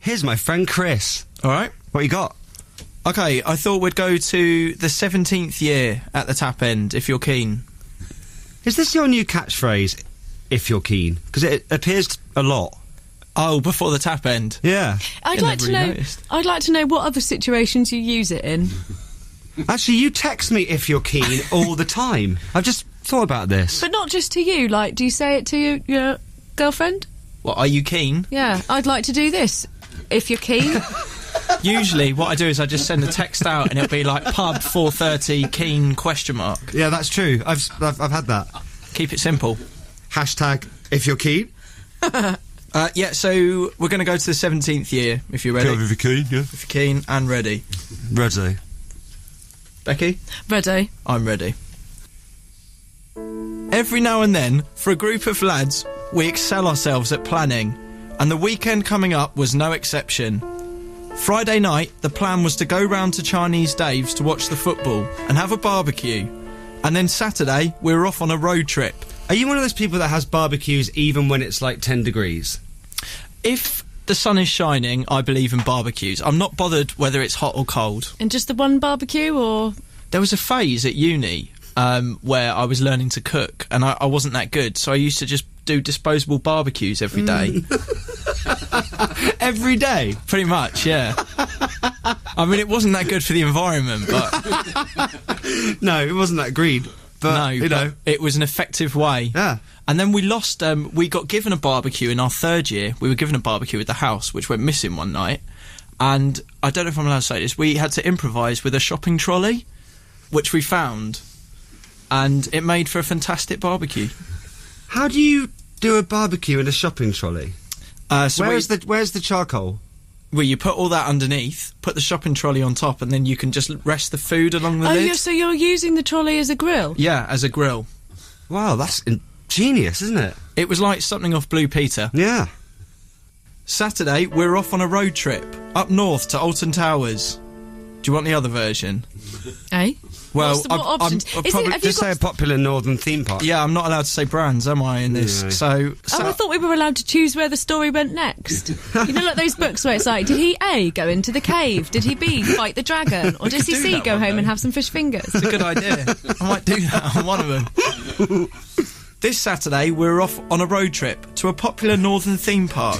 Here's my friend Chris. All right. What you got? Okay, I thought we'd go to the 17th year at the tap end, if you're keen. Is this your new catchphrase, if you're keen? Because it appears a lot. Oh, before the tap end? Yeah. I'd like to know what other situations you use it in. Actually, you text me if you're keen all the time. I've just thought about this. But not just to you, like, do you say it to your girlfriend? What, are you keen? Yeah, I'd like to do this, if you're keen. Usually what I do is I just send a text out and it'll be like pub 4:30 keen ? Yeah, that's true. I've had that. Keep it simple. Hashtag if you're keen. Yeah, so we're going to go to the 17th year, if you're ready. If you're keen, yeah. If you're keen and ready. Ready. Becky? Ready. I'm ready. Every now and then, for a group of lads, we excel ourselves at planning, and the weekend coming up was no exception. Friday night, the plan was to go round to Chinese Dave's to watch the football and have a barbecue. And then Saturday, we were off on a road trip. Are you one of those people that has barbecues even when it's like 10 degrees? If the sun is shining, I believe in barbecues. I'm not bothered whether it's hot or cold. And just the one barbecue, or...? There was a phase at uni where I was learning to cook, and I wasn't that good, so I used to just do disposable barbecues every day. Every day? Pretty much, yeah. I mean, it wasn't that good for the environment, but... No, it wasn't that green. But, no, you know, it was an effective way. Yeah. And then we lost... we got given a barbecue in our third year. We were given a barbecue at the house, which went missing one night. And I don't know if I'm allowed to say this. We had to improvise with a shopping trolley, which we found. And it made for a fantastic barbecue. How do you do a barbecue in a shopping trolley? So where's the charcoal? Well, you put all that underneath, put the shopping trolley on top, and then you can just rest the food along the lid. So you're using the trolley as a grill? Yeah, as a grill. Wow, that's ingenious, isn't it? It was like something off Blue Peter. Yeah. Saturday, we're off on a road trip, up north to Alton Towers. Do you want the other version? Eh? Well, what options? I'll probably just say a popular northern theme park. Yeah, I'm not allowed to say brands, am I, in this? No. So I thought we were allowed to choose where the story went next. You know, like those books where it's like, did he A, go into the cave? Did he B, fight the dragon? Or does he C, go home and have some fish fingers? It's a good idea. I might do that on one of them. This Saturday, we're off on a road trip to a popular northern theme park.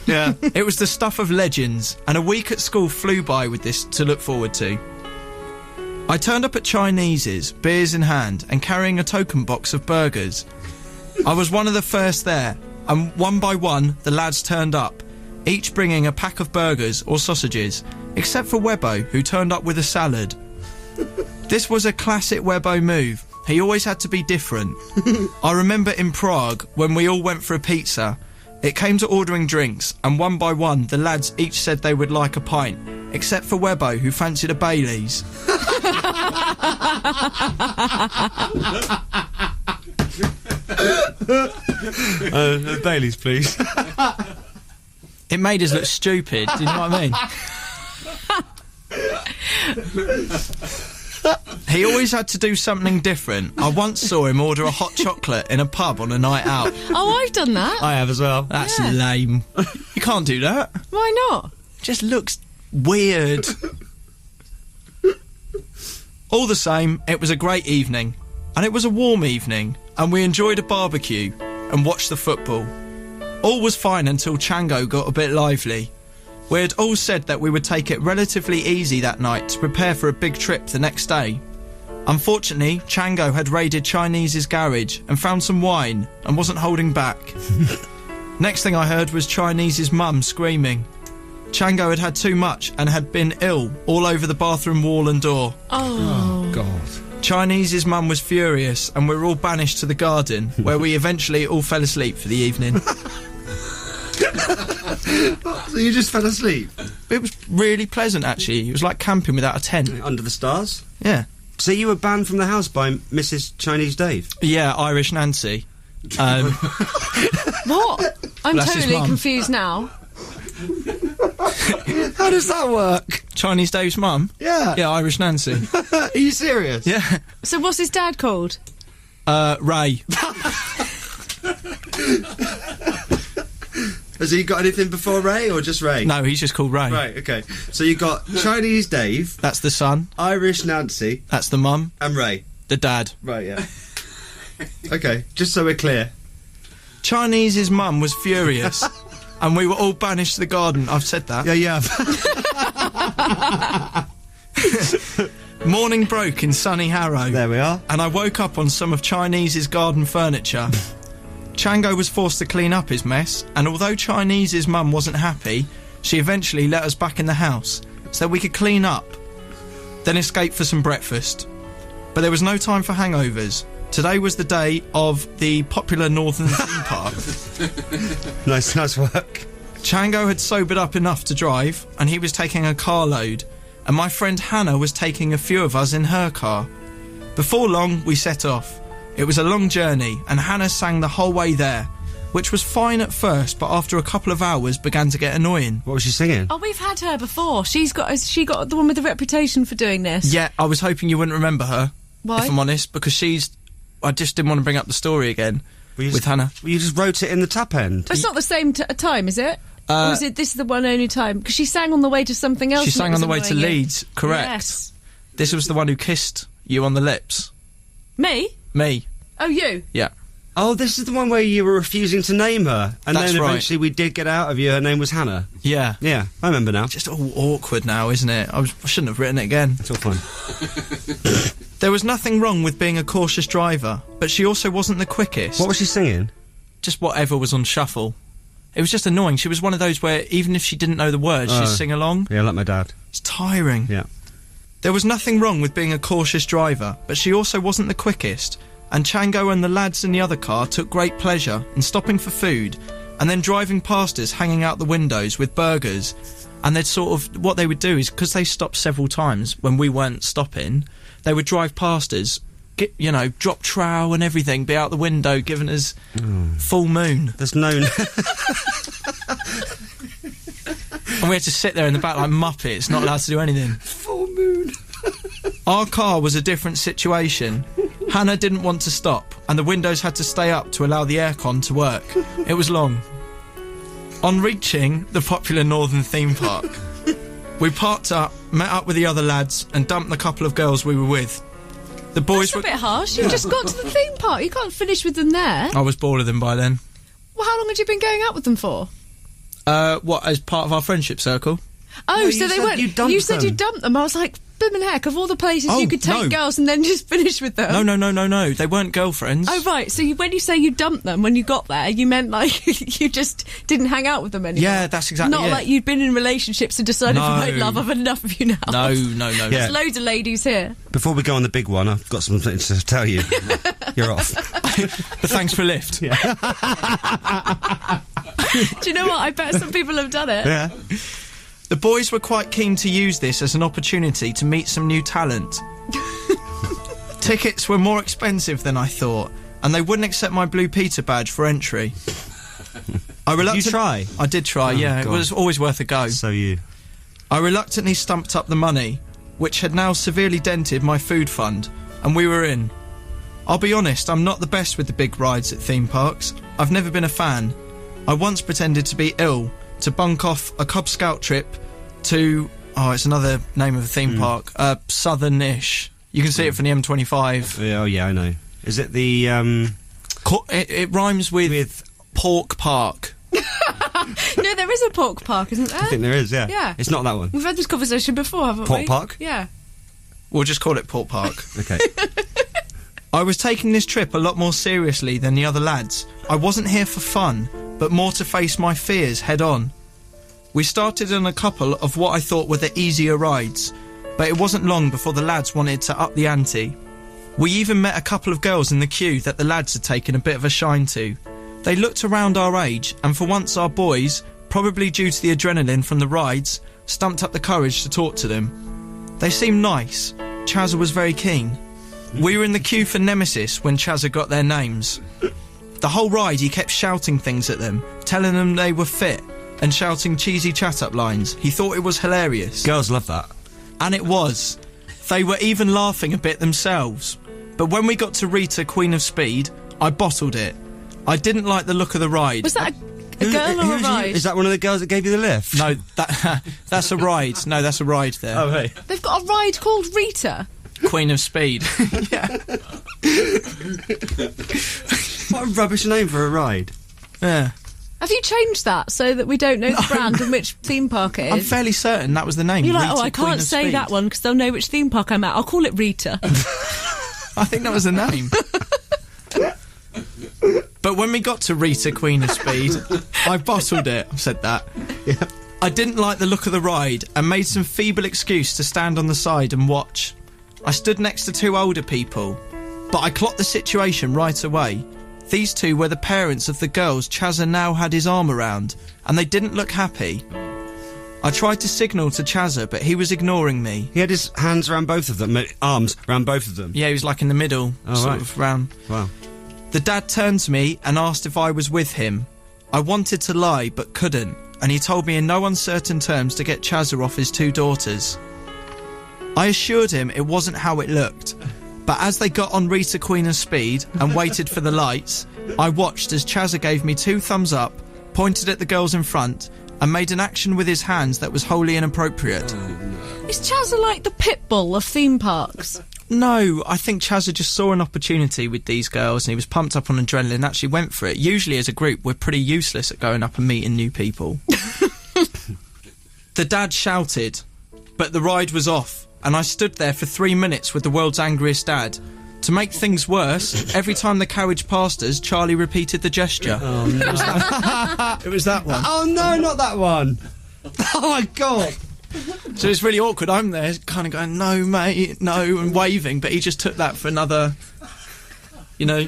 Yeah. It was the stuff of legends, and a week at school flew by with this to look forward to. I turned up at Chinese's, beers in hand, and carrying a token box of burgers. I was one of the first there, and one by one, the lads turned up, each bringing a pack of burgers or sausages, except for Webbo, who turned up with a salad. This was a classic Webbo move. He always had to be different. I remember in Prague, when we all went for a pizza, it came to ordering drinks, and one by one, the lads each said they would like a pint, except for Webbo, who fancied a Baileys. Baileys, please. It made us look stupid, do you know what I mean? He always had to do something different. I once saw him order a hot chocolate in a pub on a night out. Oh, I've done that. I have as well. That's lame. You can't do that. Why not? Just looks weird. All the same, it was a great evening. And it was a warm evening. And we enjoyed a barbecue and watched the football. All was fine until Chango got a bit lively. We had all said that we would take it relatively easy that night to prepare for a big trip the next day. Unfortunately, Chango had raided Chinese's garage and found some wine and wasn't holding back. Next thing I heard was Chinese's mum screaming. Chango had had too much and had been ill all over the bathroom wall and door. Oh, God. Chinese's mum was furious and we were all banished to the garden, where we eventually all fell asleep for the evening. So you just fell asleep? It was really pleasant, actually. It was like camping without a tent. Under the stars? Yeah. So you were banned from the house by Mrs. Chinese Dave? Yeah, Irish Nancy. what? I'm Bless his totally mum. confused now. How does that work? Chinese Dave's mum? Yeah. Yeah, Irish Nancy. Are you serious? Yeah. So what's his dad called? Ray. Has he got anything before Ray or just Ray? No, he's just called Ray. Right, okay. So you got Chinese Dave, That's the son. Irish Nancy, That's the mum. and Ray. The dad. Right, yeah. Okay, just so we're clear. Chinese's mum was furious, and we were all banished to the garden. I've said that. Yeah. Morning broke in sunny Harrow. There we are. And I woke up on some of Chinese's garden furniture. Chango was forced to clean up his mess, and although Chinese's mum wasn't happy, she eventually let us back in the house so that we could clean up, then escape for some breakfast. But there was no time for hangovers. Today was the day of the popular northern theme park. Nice work. Chango had sobered up enough to drive, and he was taking a carload, and my friend Hannah was taking a few of us in her car. Before long, we set off. It was a long journey, and Hannah sang the whole way there, which was fine at first, but after a couple of hours began to get annoying. What was she singing? Oh, we've had her before. She got the one with the reputation for doing this. Yeah, I was hoping you wouldn't remember her. Why? If I'm honest, because I just didn't want to bring up the story again with Hannah. You just wrote it in the tap end. But it's not the same time, is it? Or is it this is the one only time? Because she sang on the way to something else. She sang on the way to annoying you. Leeds, correct. Yes. This was the one who kissed you on the lips. Me? Me. Oh, you? Yeah. Oh, this is the one where you were refusing to name her, and That's then right. eventually we did get out of you. Her name was Hannah. Yeah. Yeah, I remember now. Just all awkward now, isn't it? I shouldn't have written it again. It's all fine. There was nothing wrong with being a cautious driver, but she also wasn't the quickest. What was she singing? Just whatever was on shuffle. It was just annoying. She was one of those where even if she didn't know the words, she'd sing along. Yeah, like my dad. It's tiring. Yeah. There was nothing wrong with being a cautious driver, but she also wasn't the quickest, and Chango and the lads in the other car took great pleasure in stopping for food and then driving past us hanging out the windows with burgers. And they'd what they would do is, because they stopped several times when we weren't stopping, they would drive past us, drop trowel and everything, be out the window giving us full moon. There's no... And we had to sit there in the back like Muppets, not allowed to do anything. Full moon. Our car was a different situation. Hannah didn't want to stop, and the windows had to stay up to allow the aircon to work. It was long. On reaching the popular northern theme park, we parked up, met up with the other lads, and dumped the couple of girls we were with. The boys That's a bit harsh. You just got to the theme park. You can't finish with them there. I was bored of them by then. Well, how long had you been going out with them for? What, as part of our friendship circle? Oh, No, so you they said weren't. you said dumped you them. dumped them. I was like, blooming heck, of all the places Oh, you could take no. girls and then just finish with them. No. They weren't girlfriends. Oh, right. So when you say you dumped them when you got there, you meant like you just didn't hang out with them anymore? Yeah, that's exactly Not it. like you'd been in relationships and decided, No. right, love, I've had enough of you now. No. Yeah. There's loads of ladies here. Before we go on the big one, I've got something to tell you. You're off. But thanks for a lift. Do you know what? I bet some people have done it. Yeah. The boys were quite keen to use this as an opportunity to meet some new talent. Tickets were more expensive than I thought, and they wouldn't accept my Blue Peter badge for entry. Did you try? I did try, yeah. God. It was always worth a go. So you. I reluctantly stumped up the money, which had now severely dented my food fund, and we were in. I'll be honest, I'm not the best with the big rides at theme parks. I've never been a fan. I once pretended to be ill to bunk off a Cub Scout trip to... Oh, it's another name of a theme park. Southern-ish. You can see it from the M25. Oh, yeah, I know. Is it the... It rhymes with Pork Park. No, there is a pork park, isn't there? I think there is, yeah. Yeah. It's not that one. We've had this conversation before, haven't Pork we? Park? Yeah. We'll just call it Pork Park. Okay. I was taking this trip a lot more seriously than the other lads. I wasn't here for fun, but more to face my fears head on. We started on a couple of what I thought were the easier rides, but it wasn't long before the lads wanted to up the ante. We even met a couple of girls in the queue that the lads had taken a bit of a shine to. They looked around our age, and for once our boys, probably due to the adrenaline from the rides, stumped up the courage to talk to them. They seemed nice. Chazza was very keen. We were in the queue for Nemesis when Chazza got their names. The whole ride he kept shouting things at them, telling them they were fit, and shouting cheesy chat-up lines. He thought it was hilarious. Girls love that. And it was. They were even laughing a bit themselves. But when we got to Rita, Queen of Speed, I bottled it. I didn't like the look of the ride. Was that A girl or a ride? Is that one of the girls that gave you the lift? No, that's a ride. No, that's a ride there. Oh, hey. They've got a ride called Rita. Queen of Speed. Yeah. What a rubbish name for a ride. Yeah. Have you changed that so that we don't know the brand and which theme park it is? I'm fairly certain that was the name. You're like, Rita, I Queen can't of say Speed. that one because they'll know which theme park I'm at. I'll call it Rita. I think that was the name. But when we got to Rita, Queen of Speed, I bottled it. I've said that. Yeah. I didn't like the look of the ride and made some feeble excuse to stand on the side and watch. I stood next to two older people, but I clocked the situation right away. These two were the parents of the girls Chazza now had his arm around, and they didn't look happy. I tried to signal to Chazza, but he was ignoring me. He had his hands around both of them, arms around both of them. Yeah, he was like in the middle, sort of round. Wow. The dad turned to me and asked if I was with him. I wanted to lie, but couldn't, and he told me in no uncertain terms to get Chazza off his two daughters. I assured him it wasn't how it looked, but as they got on Rita, Queen of Speed and waited for the lights, I watched as Chazza gave me two thumbs up, pointed at the girls in front, and made an action with his hands that was wholly inappropriate. Is Chazza like the pit bull of theme parks? No, I think Chazza just saw an opportunity with these girls and he was pumped up on adrenaline and actually went for it. Usually as a group we're pretty useless at going up and meeting new people. The dad shouted, but the ride was off and I stood there for 3 minutes with the world's angriest dad. To make things worse, every time the carriage passed us, Charlie repeated the gesture. Oh, no. It was that one. Oh, no, not that one. Oh, my God. So it's really awkward. I'm there kind of going, no, mate, no, and waving, but he just took that for another, you know.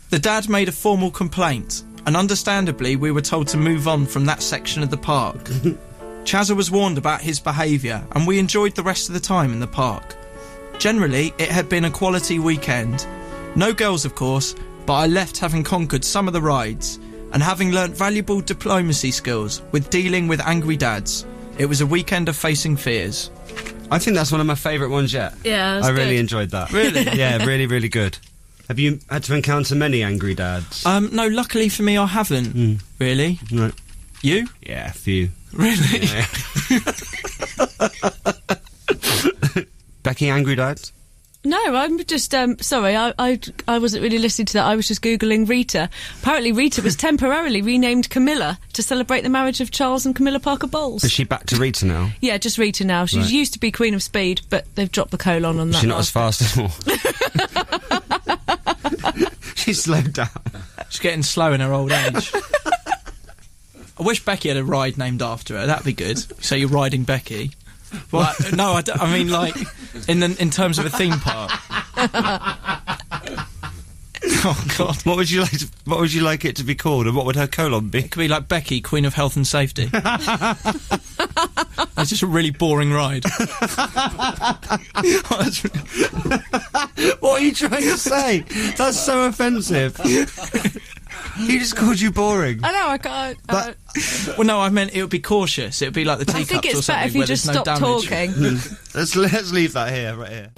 The dad made a formal complaint, and understandably we were told to move on from that section of the park. Chazza was warned about his behaviour, and we enjoyed the rest of the time in the park. Generally, it had been a quality weekend. No girls, of course, but I left having conquered some of the rides, and having learnt valuable diplomacy skills with dealing with angry dads. It was a weekend of facing fears. I think that's one of my favourite ones yet. Yeah, that's I really good. enjoyed that. Really? Yeah, really, really good. Have you had to encounter many angry dads? No, luckily for me, I haven't. Really? No. You? Yeah, a few. Really? Yeah. Becky, angry dads? No, I'm just sorry. I wasn't really listening to that. I was just googling Rita. Apparently, Rita was temporarily renamed Camilla to celebrate the marriage of Charles and Camilla Parker Bowles. Is she back to Rita now? Yeah, just Rita now. She Right. used to be Queen of Speed, but they've dropped the colon on that. She's not as now. fast anymore. She's slowed down. She's getting slow in her old age. I wish Becky had a ride named after her. That'd be good. So you're riding Becky. Well, no, I mean like in terms of a theme park. Oh God! What would you like it to be called, and what would her colon be? It could be like Becky, Queen of Health and Safety. It's just a really boring ride. What are you trying to say? That's so offensive. He just called you boring. I know. I can't. Well, no, I meant it would be cautious. It would be like the I teacups think or it's better something if you where just there's no stop damage. talking. Let's leave that here, right here.